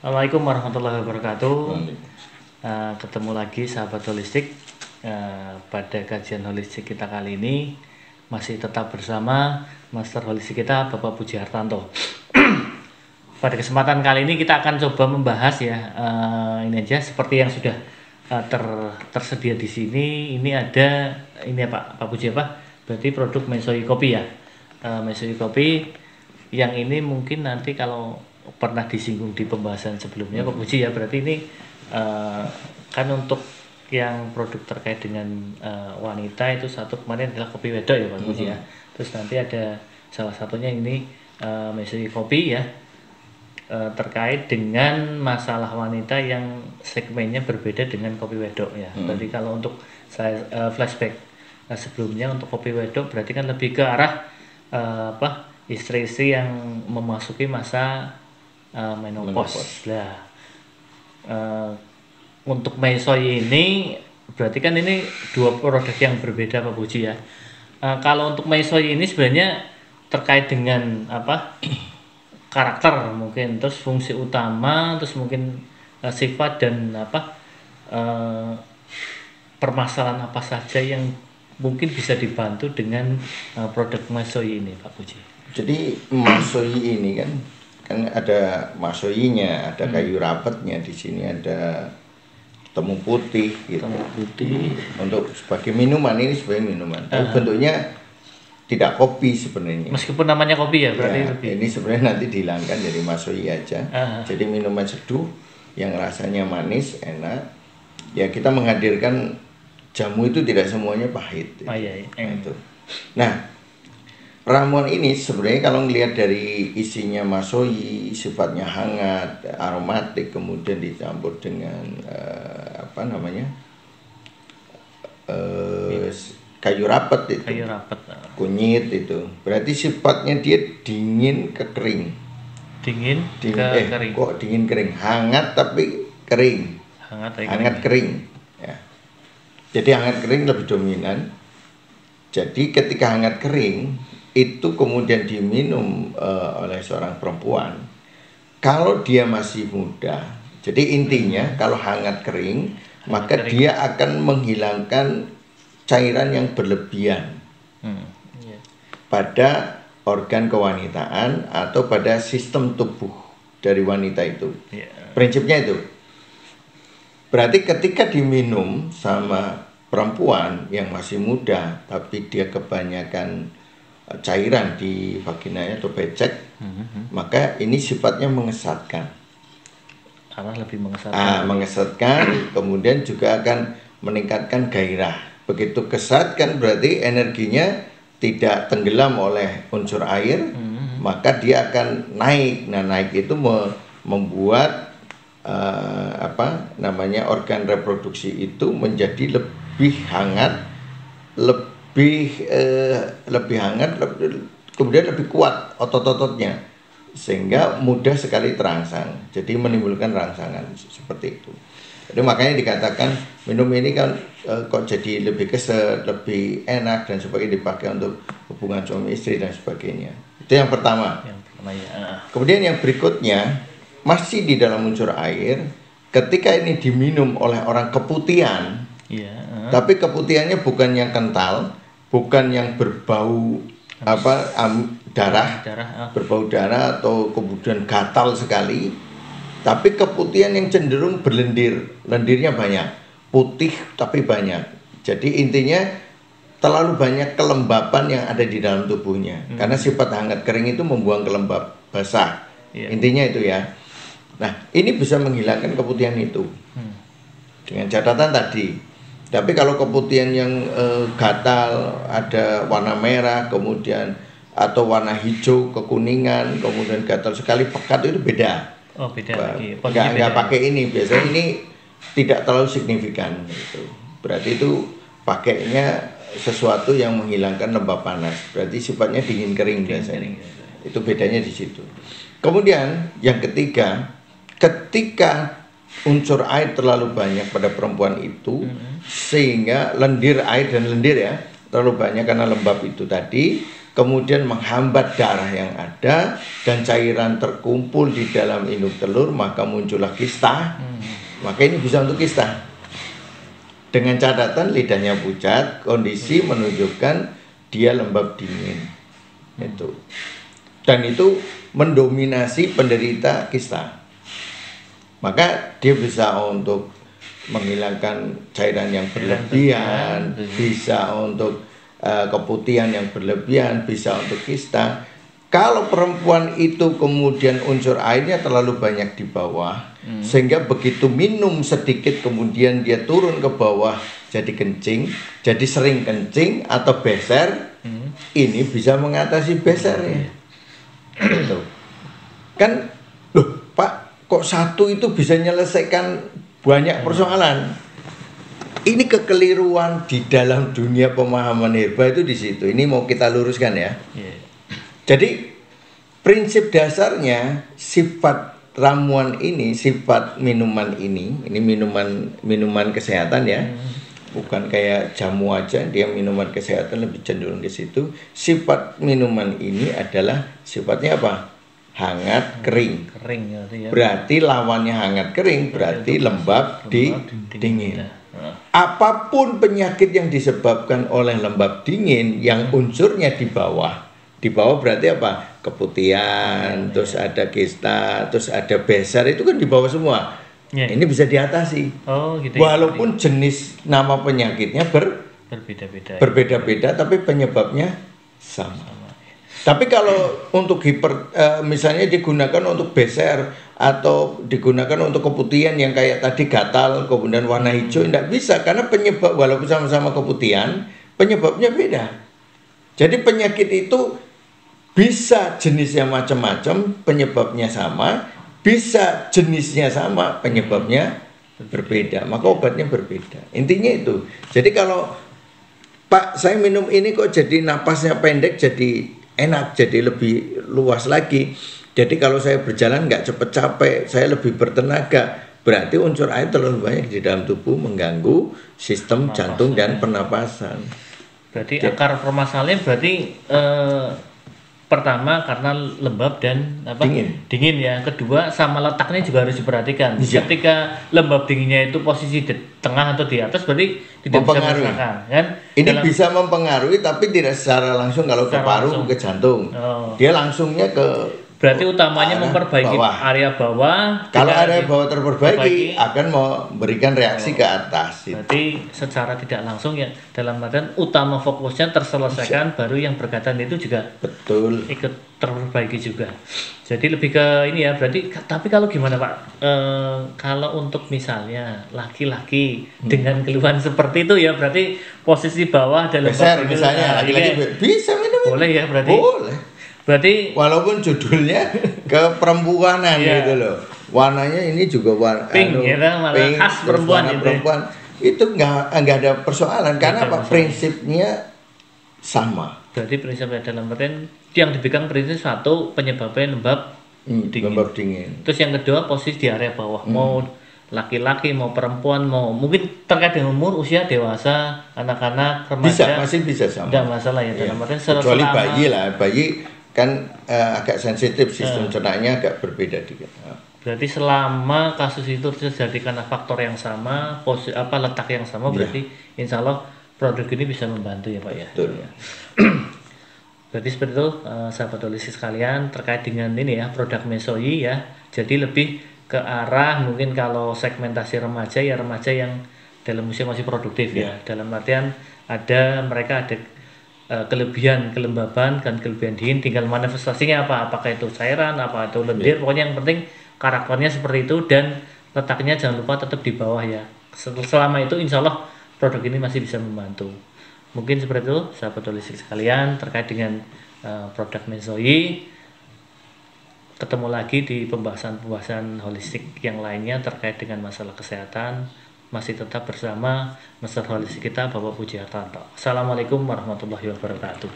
Assalamualaikum warahmatullahi wabarakatuh. Ketemu lagi sahabat holistik. Pada kajian holistik kita kali ini masih tetap bersama Master Holistik kita Bapak Puji Hartanto. Pada kesempatan kali ini kita akan coba membahas ya, ini aja seperti yang sudah tersedia di sini. Ini ada ini apa Pak Puji apa? Berarti produk Mesohi Kopi ya. Mesohi Kopi yang ini mungkin nanti kalau pernah disinggung di pembahasan sebelumnya Pak Puji ya, berarti ini kan untuk yang produk terkait dengan wanita itu satu kemarin adalah kopi wedok ya Pak Puji ya. Terus nanti ada salah satunya ini Mesohi Kopi ya, terkait dengan masalah wanita yang segmennya berbeda dengan kopi wedok ya. Berarti kalau untuk saya flashback sebelumnya untuk kopi wedok berarti kan lebih ke arah istri-istri yang memasuki masa menopause. Nah, untuk Mesohi ini berarti kan ini dua produk yang berbeda Pak Puji ya. Kalau untuk Mesohi ini sebenarnya terkait dengan karakter mungkin, terus fungsi utama, terus mungkin sifat dan permasalahan apa saja yang mungkin bisa dibantu dengan produk Mesohi ini Pak Puji. Jadi Mesohi ini kan ada masoinya, ada kayu rapatnya, di sini ada temu putih gitu. Temu putih. Untuk sebagai minuman, ini sebagai minuman. Tapi bentuknya tidak kopi sebenarnya. Meskipun namanya kopi ya, berarti ya, ini sebenarnya nanti dihilangkan jadi masoi aja. Jadi minuman seduh yang rasanya manis, enak. Ya kita menghadirkan jamu itu tidak semuanya pahit. Itu. Nah, ramuan ini sebenarnya kalau ngelihat dari isinya Mesohi, sifatnya hangat, aromatik, kemudian dicampur dengan kayu rapat itu, kunyit itu, berarti sifatnya dia dingin ke kering. Dingin ke kering. Kok dingin kering? Hangat tapi kering. Hangat kering. Ya. Jadi hangat kering lebih dominan. Jadi ketika hangat kering itu kemudian diminum oleh seorang perempuan, kalau dia masih muda, jadi intinya kalau hangat kering, maka dia akan menghilangkan cairan yang berlebihan pada organ kewanitaan atau pada sistem tubuh dari wanita itu. Prinsipnya itu. Berarti ketika diminum sama perempuan yang masih muda, tapi dia kebanyakan cairan di vaginanya atau becek, maka ini sifatnya mengesatkan. Lebih mengesatkan. Mengesatkan, kemudian juga akan meningkatkan gairah. Begitu kesatkan berarti energinya tidak tenggelam oleh unsur air, maka dia akan naik. Nah, naik itu membuat organ reproduksi itu menjadi lebih hangat, lebih hangat, kemudian lebih kuat otot-ototnya, sehingga mudah sekali terangsang. Jadi menimbulkan rangsangan seperti itu. Jadi makanya dikatakan minum ini kan kok jadi lebih keset, lebih enak dan sebagainya, dipakai untuk hubungan suami istri dan sebagainya. Itu yang pertama. Kemudian yang berikutnya masih di dalam unsur air. Ketika ini diminum oleh orang keputihan, tapi keputihannya bukan yang kental, bukan yang berbau darah, berbau darah atau kemudian gatal sekali, tapi keputihan yang cenderung berlendir, lendirnya banyak, putih tapi banyak. Jadi intinya terlalu banyak kelembapan yang ada di dalam tubuhnya, karena sifat hangat kering itu membuang kelembab basah. Intinya itu ya. Nah, ini bisa menghilangkan keputihan itu dengan catatan tadi. Tapi kalau keputihan yang gatal, ada warna merah, kemudian atau warna hijau, kekuningan, kemudian gatal sekali, pekat, itu beda. Oh, beda lagi. Nggak pakai ini. Biasanya ini tidak terlalu signifikan. Gitu. Berarti itu pakainya sesuatu yang menghilangkan lembab panas. Berarti sifatnya dingin kering biasanya. Itu bedanya di situ. Kemudian yang ketiga, ketika unsur air terlalu banyak pada perempuan itu, sehingga lendir air dan lendir ya terlalu banyak karena lembab itu tadi, kemudian menghambat darah yang ada dan cairan terkumpul di dalam induk telur, maka muncullah kista. Maka ini bisa untuk kista. Dengan catatan lidahnya pucat, kondisi menunjukkan dia lembab dingin. Itu. Dan itu mendominasi penderita kista. Maka dia bisa untuk menghilangkan cairan yang berlebihan, bisa untuk keputihan yang berlebihan, bisa untuk kista. Kalau perempuan itu kemudian unsur airnya terlalu banyak di bawah, sehingga begitu minum sedikit kemudian dia turun ke bawah jadi kencing, jadi sering kencing atau beser, ini bisa mengatasi besernya. Gitu. Kan, loh Pak, kok satu itu bisa menyelesaikan banyak persoalan? Ini kekeliruan di dalam dunia pemahaman herba itu di situ. Ini mau kita luruskan ya. Jadi prinsip dasarnya sifat ramuan ini, sifat minuman ini minuman kesehatan ya. Bukan kayak jamu aja, dia minuman kesehatan lebih cenderung ke situ. Sifat minuman ini adalah sifatnya apa? Hangat, kering. Ya. Berarti lawannya hangat, kering, berarti lembab, dingin. Apapun penyakit yang disebabkan oleh lembab dingin yang unsurnya di bawah. Di bawah berarti apa? Keputihan, terus ada kista, terus ada besar, itu kan di bawah semua. Ini bisa diatasi. Gitu. Walaupun jenis nama penyakitnya berbeda-beda, tapi penyebabnya sama. Tapi kalau untuk misalnya digunakan untuk beser atau digunakan untuk keputihan yang kayak tadi gatal, kemudian warna hijau, tidak bisa karena penyebab walaupun sama-sama keputihan, penyebabnya beda. Jadi penyakit itu bisa jenisnya macam-macam, penyebabnya sama, bisa jenisnya sama, penyebabnya berbeda, maka obatnya berbeda. Intinya itu. Jadi kalau Pak, saya minum ini kok jadi napasnya pendek, jadi enak, jadi lebih luas lagi. Jadi kalau saya berjalan nggak cepet capek, saya lebih bertenaga. Berarti unsur air terlalu banyak di dalam tubuh mengganggu sistem jantung dan pernapasan. Berarti akar permasalahannya berarti pertama karena lembab dan dingin ya. Kedua sama letaknya juga harus diperhatikan. Ketika lembab dinginnya itu posisi di tengah atau di atas berarti tidak bisa merasakan kan. Ini bisa mempengaruhi tapi tidak secara langsung kalau ke paru ke jantung. Dia langsungnya ke berarti utamanya memperbaiki area bawah. Kalau area bawah terperbaiki akan memberikan reaksi ke atas. Berarti secara tidak langsung ya dalam artian utama fokusnya terselesaikan, baru yang berkaitan itu juga betul ikut terperbaiki juga. Jadi lebih ke ini ya. Berarti tapi kalau gimana Pak? Kalau untuk misalnya laki-laki dengan keluhan seperti itu ya berarti posisi bawah dalam besar misalnya laki-laki bisa minum. Boleh ya berarti. Boleh. Berarti walaupun judulnya keperempuanan gitu loh, warnanya ini juga warna pink, pink khas perempuan itu nggak ada persoalan karena apa? Prinsipnya sama. Berarti prinsipnya dalam artian yang dipegang prinsip satu penyebabnya lembab dingin. Terus yang kedua posisi di area bawah, mau laki-laki mau perempuan mau mungkin terkait dengan umur usia dewasa anak-anak remaja masih bisa sama. Tidak masalah ya dalam artian kecuali bayi kan agak sensitif sistem cernanya agak berbeda dikit. Berarti selama kasus itu terjadi karena faktor yang sama, letak yang sama, berarti insya Allah produk ini bisa membantu ya Pak ya. Betul. Berarti seperti itu sahabat holistik sekalian terkait dengan ini ya produk Mesoi ya. Jadi lebih ke arah mungkin kalau segmentasi remaja ya remaja yang dalam usia masih produktif ya. Dalam artian mereka ada kelebihan kelembaban dan kelebihan dingin, tinggal manifestasinya apakah itu cairan, apa itu lendir, pokoknya yang penting karakternya seperti itu dan letaknya jangan lupa tetap di bawah ya. Selama itu insya Allah produk ini masih bisa membantu. Mungkin seperti itu sahabat holistik sekalian terkait dengan produk Mesoi. Ketemu lagi di pembahasan holistik yang lainnya terkait dengan masalah kesehatan. Masih tetap bersama Master Holistik kita Bapak Puji Hartanto. Assalamualaikum warahmatullahi wabarakatuh.